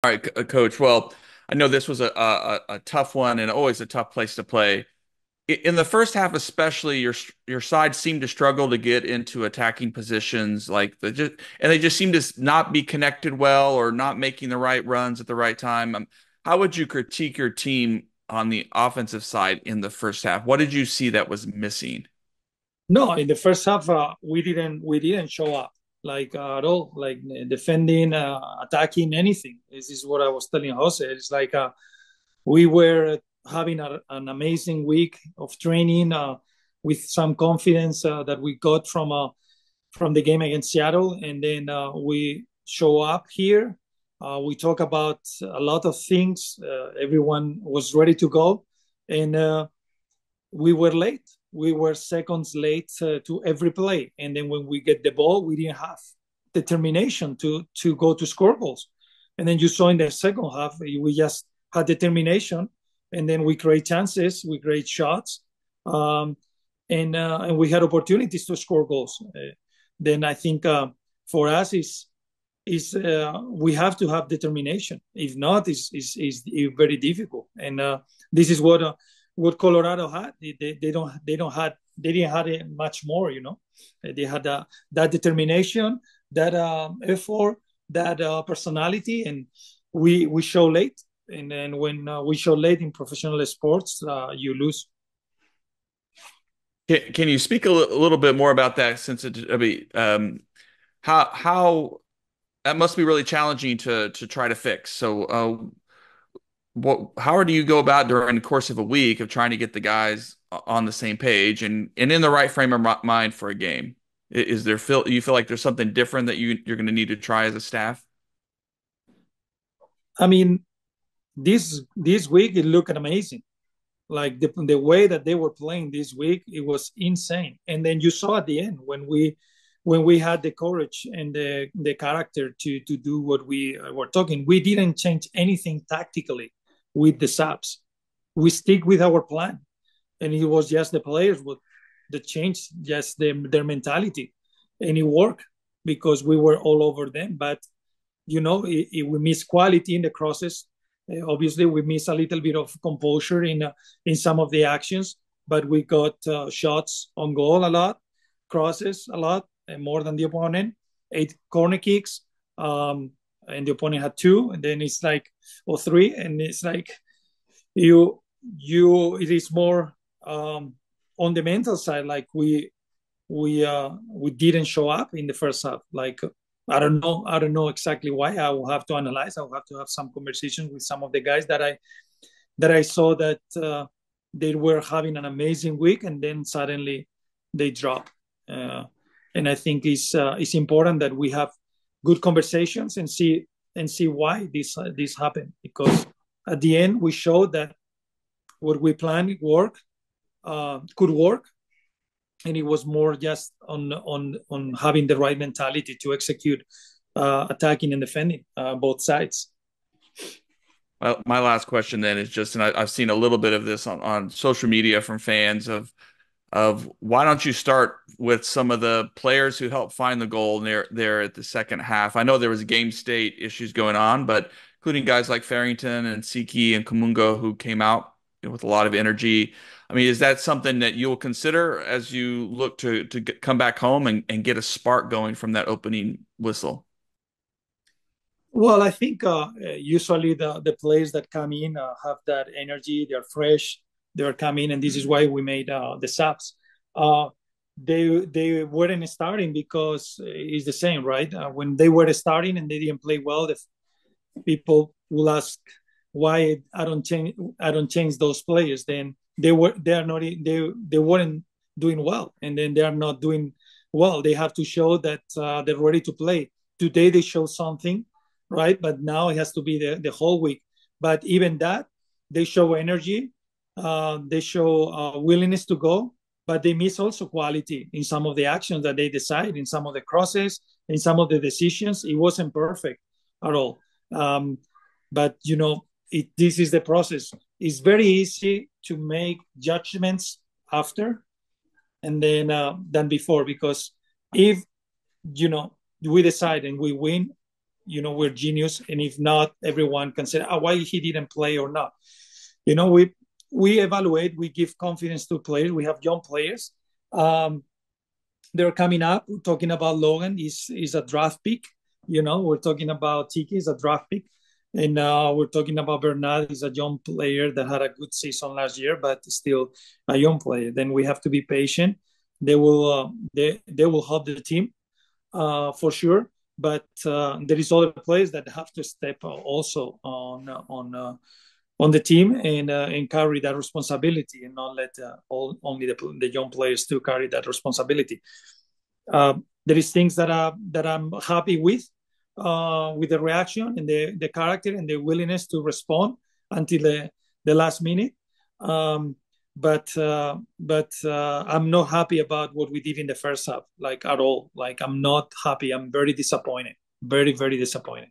All right, Coach. Well, I know this was a tough one and always a tough place to play. In the first half, especially, your side seemed to struggle to get into attacking positions, and they just seemed to not be connected well or not making the right runs at the right time. How would you critique your team on the offensive side in the first half? What did you see that was missing? No, in the first half, we didn't show up like at all, like defending, attacking, anything. This is what I was telling Jose. It's like we were having an amazing week of training with some confidence that we got from the game against Seattle, and then we show up here. We talk about a lot of things. Everyone was ready to go, and we were late. We were seconds late to every play, and then when we get the ball, we didn't have determination to go to score goals. And then you saw in the second half, we just had determination, and then we create chances, we create shots, um, and we had opportunities to score goals. Then I think for us is we have to have determination. If not, is very difficult. And this is what Colorado had. They didn't have it much more. They had that determination, that effort, that personality, and we show late. And then when we show late in professional sports, you lose. Can you speak a little bit more about that? Since I mean, how that must be really challenging to try to fix. So, how do you go about during the course of a week of trying to get the guys on the same page and in the right frame of mind for a game? Is there feel you feel like there's something different that you're going to need to try as a staff? I mean, this week it looked amazing. Like the way that they were playing this week, it was insane. And then you saw at the end when we had the courage and the character to do what we were talking. We didn't change anything tactically with the subs. We stick with our plan, and it was just the players would that changed just their mentality, and it worked because we were all over them. But we miss quality in the crosses. Obviously, we miss a little bit of composure in some of the actions, but we got shots on goal a lot, crosses a lot, and more than the opponent. 8 corner kicks, and the opponent had two, and then it's like or three, and it's like you. It is more on the mental side. Like we didn't show up in the first half. Like I don't know exactly why. I will have to analyze. I will have to have some conversations with some of the guys that I saw that they were having an amazing week, and then suddenly they drop. Uh, and I think it's important that we have good conversations and see why this happened, because at the end we showed that what we planned could work, and it was more just on having the right mentality to execute attacking and defending both sides. Well, my last question then is just, and I've seen a little bit of this on social media from fans of why don't you start with some of the players who helped find the goal there at the second half? I know there was game state issues going on, but including guys like Farrington and Siki and Kumungo who came out with a lot of energy. I mean, is that something that you'll consider as you look to come back home and get a spark going from that opening whistle? Well, I think usually the players that come in have that energy. They're fresh. They're coming, and this is why we made the subs. Uh, they weren't starting because it's the same, right? When they were starting and they didn't play well, the people will ask why I don't change those players. Then they weren't doing well, and then they are not doing well. They have to show that they're ready to play. Today they show something, right? But now it has to be the whole week. But even that, they show energy, they show willingness to go, but they miss also quality in some of the actions that they decide, in some of the crosses, in some of the decisions. It wasn't perfect at all. Um, but this is the process. It's very easy to make judgments after and then than before, because if we decide and we win, we're genius, and if not, everyone can say, why he didn't play or not. We evaluate, we give confidence to players. We have young players. They're coming up. We're talking about Logan is a draft pick. We're talking about Tiki is a draft pick. And we're talking about Bernard is a young player that had a good season last year, but still a young player. Then we have to be patient. They will help the team for sure. But there is other players that have to step also on the team and carry that responsibility, and not let only the young players to carry that responsibility. There is things that I'm happy with the reaction and the character and the willingness to respond until the last minute. But I'm not happy about what we did in the first half, like at all. Like I'm not happy. I'm very disappointed. Very, very disappointed.